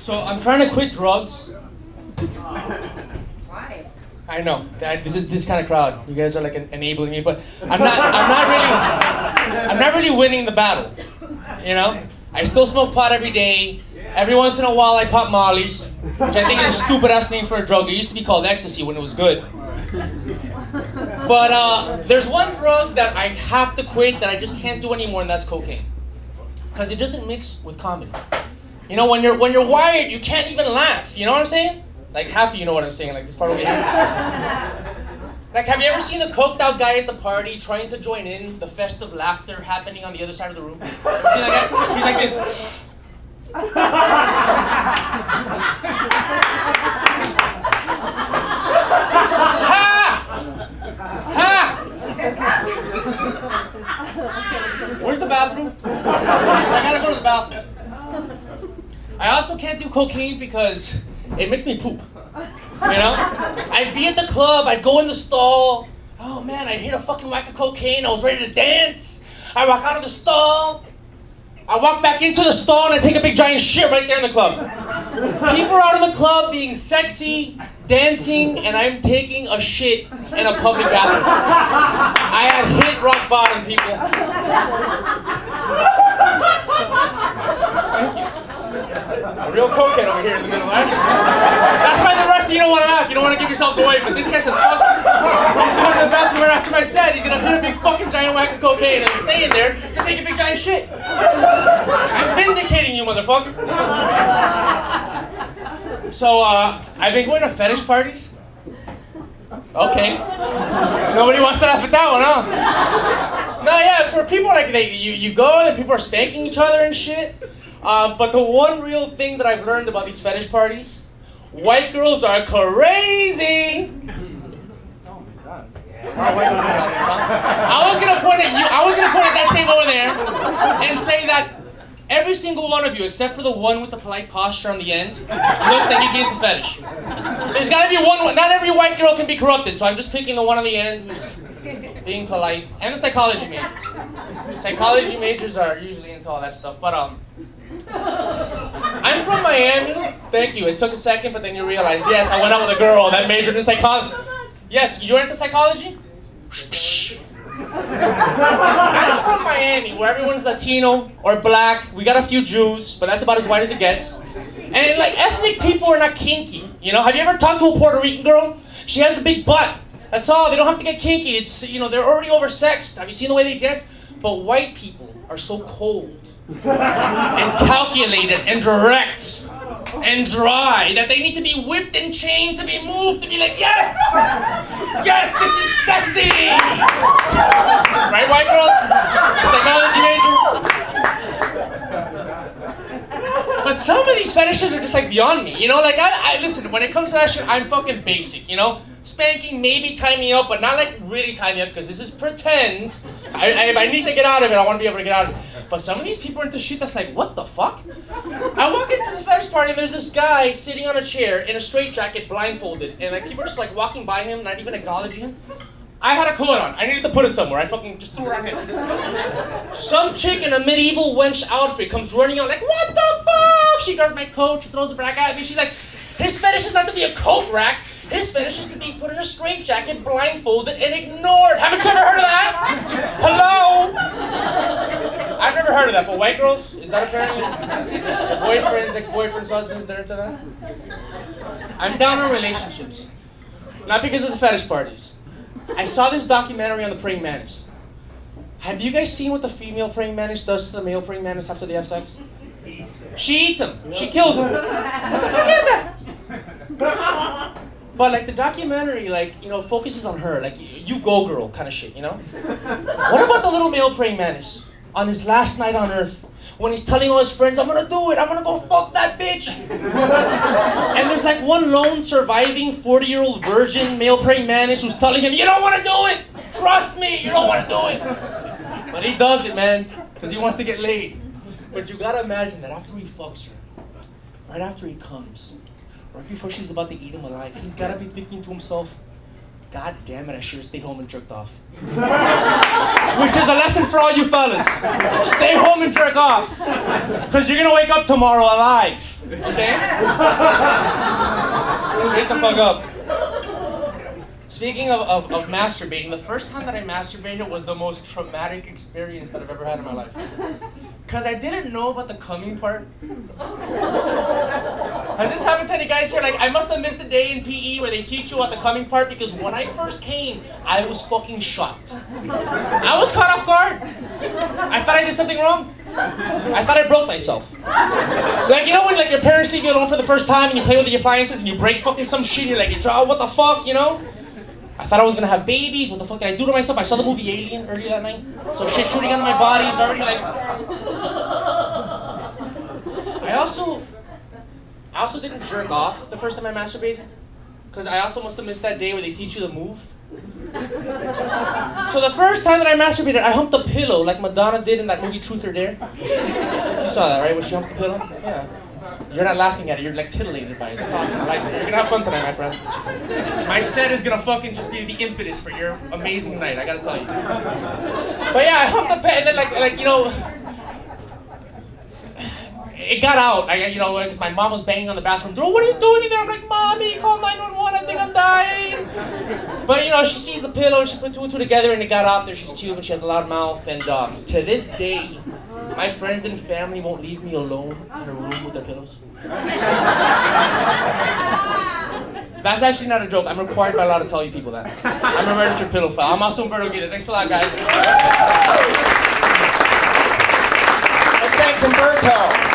So I'm trying to quit drugs. Why? I know this is this kind of crowd. You guys are like enabling me, but I'm not really winning the battle. You know, I still smoke pot every day. Every once in a while, I pop mollies, which I think is a stupid ass name for a drug. It used to be called ecstasy when it was good. But there's one drug that I have to quit that I just can't do anymore, and that's cocaine, because it doesn't mix with comedy. You know, when you're wired, you can't even laugh. You know what I'm saying? Like half of you know what I'm saying. Like this part over here. Like, have you ever seen a coked out guy at the party trying to join in the festive laughter happening on the other side of the room? Ever seen that guy? He's like this. Ha! Ha! Where's the bathroom? 'Cause I gotta go to the bathroom. I also can't do cocaine because it makes me poop. You know? I'd be at the club, I'd go in the stall. Oh man, I'd hit a fucking whack of cocaine, I was ready to dance. I walk out of the stall. I walk back into the stall and I take a big giant shit right there in the club. People are out in the club being sexy, dancing, and I'm taking a shit in a public bathroom. I had hit rock bottom, people. Thank you. A real cokehead over here in the middle, right? That's why the rest of you don't want to laugh. You don't want to give yourselves away, but this guy says, fuck. He's going to the bathroom right after my set. He's going to hit a big fucking giant whack of cocaine and stay in there to take a big giant shit. I'm vindicating you, motherfucker. So, I've been going to fetish parties. Okay. Nobody wants to laugh at that one, huh? No, yeah, it's where people like, you go and people are spanking each other and shit. But the one real thing that I've learned about these fetish parties, white girls are crazy. Oh my god. How white girls are this, huh? I was gonna point at you. I was gonna point at that table over there and say that every single one of you, except for the one with the polite posture on the end, looks like you'd be into fetish. There's gotta be one. Not every white girl can be corrupted, so I'm just picking the one on the end who's being polite, and the psychology major. Psychology majors are usually into all that stuff, but I'm from Miami. Thank you. It took a second, but then you realize, yes, I went out with a girl that majored in psychology. Yes, you went into psychology? I'm from Miami, where everyone's Latino or black. We got a few Jews, but that's about as white as it gets. And like, ethnic people are not kinky. You know, have you ever talked to a Puerto Rican girl? She has a big butt. That's all. They don't have to get kinky. It's, you know, they're already oversexed. Have you seen the way they dance? But white people are so cold and calculated and direct and dry that they need to be whipped and chained to be moved, to be like, yes! Yes, this is sexy! Right, white girls? Psychology major? But some of these fetishes are just like beyond me, you know? Like, I listen, when it comes to that shit, I'm fucking basic, you know? Spanking, maybe tie me up, but not like really tie me up, because this is pretend. If I need to get out of it, I want to be able to get out of it. But some of these people are into shit that's like, what the fuck? I walk into the fetish party and there's this guy sitting on a chair in a straitjacket, blindfolded, and like people are just like walking by him, not even acknowledging him. I had a coat on. I needed to put it somewhere. I fucking just threw it on him. Some chick in a medieval wench outfit comes running out like, what the fuck? She grabs my coat, she throws it back at me. She's like, his fetish is not to be a coat rack. His fetish is to be put in a straitjacket, blindfolded, and ignored. Haven't you ever heard of that? Hello? I've never heard of that, but white girls, is that apparently boyfriends, ex-boyfriends, husbands, they're into that? I'm down on relationships. Not because of the fetish parties. I saw this documentary on the praying mantis. Have you guys seen what the female praying mantis does to the male praying mantis after they have sex? She eats him. She kills him. What the fuck is that? But like the documentary, like, you know, focuses on her, like you go girl kind of shit, you know? What about the little male praying mantis on his last night on earth when he's telling all his friends, I'm gonna do it, I'm gonna go fuck that bitch? And there's like one lone surviving 40-year-old virgin male praying mantis who's telling him, you don't wanna do it! Trust me, you don't wanna do it! But he does it, man, because he wants to get laid. But you gotta imagine that after he fucks her, right after he comes, right before she's about to eat him alive, he's gotta be thinking to himself, God damn it, I should have stayed home and jerked off. Which is a lesson for all you fellas. Stay home and jerk off. Because you're gonna wake up tomorrow alive. Okay? Straight the fuck up. Speaking of masturbating, the first time that I masturbated was the most traumatic experience that I've ever had in my life. Because I didn't know about the coming part. Has this happened to any guys here? Like, I must have missed a day in PE where they teach you about the coming part, because when I first came, I was fucking shocked. I was caught off guard. I thought I did something wrong. I thought I broke myself. Like, you know when like your parents leave you alone for the first time and you play with the appliances and you break fucking some shit and you're like, oh, what the fuck, you know? I thought I was gonna have babies. What the fuck did I do to myself? I saw the movie Alien earlier that night. So shit shooting out of my body is already like... I also didn't jerk off the first time I masturbated. Because I also must have missed that day where they teach you the move. So the first time that I masturbated, I humped a pillow like Madonna did in that movie Truth or Dare. You saw that, right? Where she humps the pillow? Yeah. You're not laughing at it, you're like titillated by it. That's awesome, I like that. You're gonna have fun tonight, my friend. My set is gonna fucking just be the impetus for your amazing night, I gotta tell you. But yeah, I humped the pillow, and then like, you know, it got out, because my mom was banging on the bathroom door. What are you doing in there? I'm like, Mommy, call 911, I think I'm dying. But you know, she sees the pillow, she put two and two together, and it got out there. She's cute, and she has a loud mouth, and to this day, my friends and family won't leave me alone in a room with their pillows. That's actually not a joke. I'm required by law to tell you people that. I'm a registered pedophile. I'm also Humberto Guida. Thanks a lot, guys. Let's thank Humberto.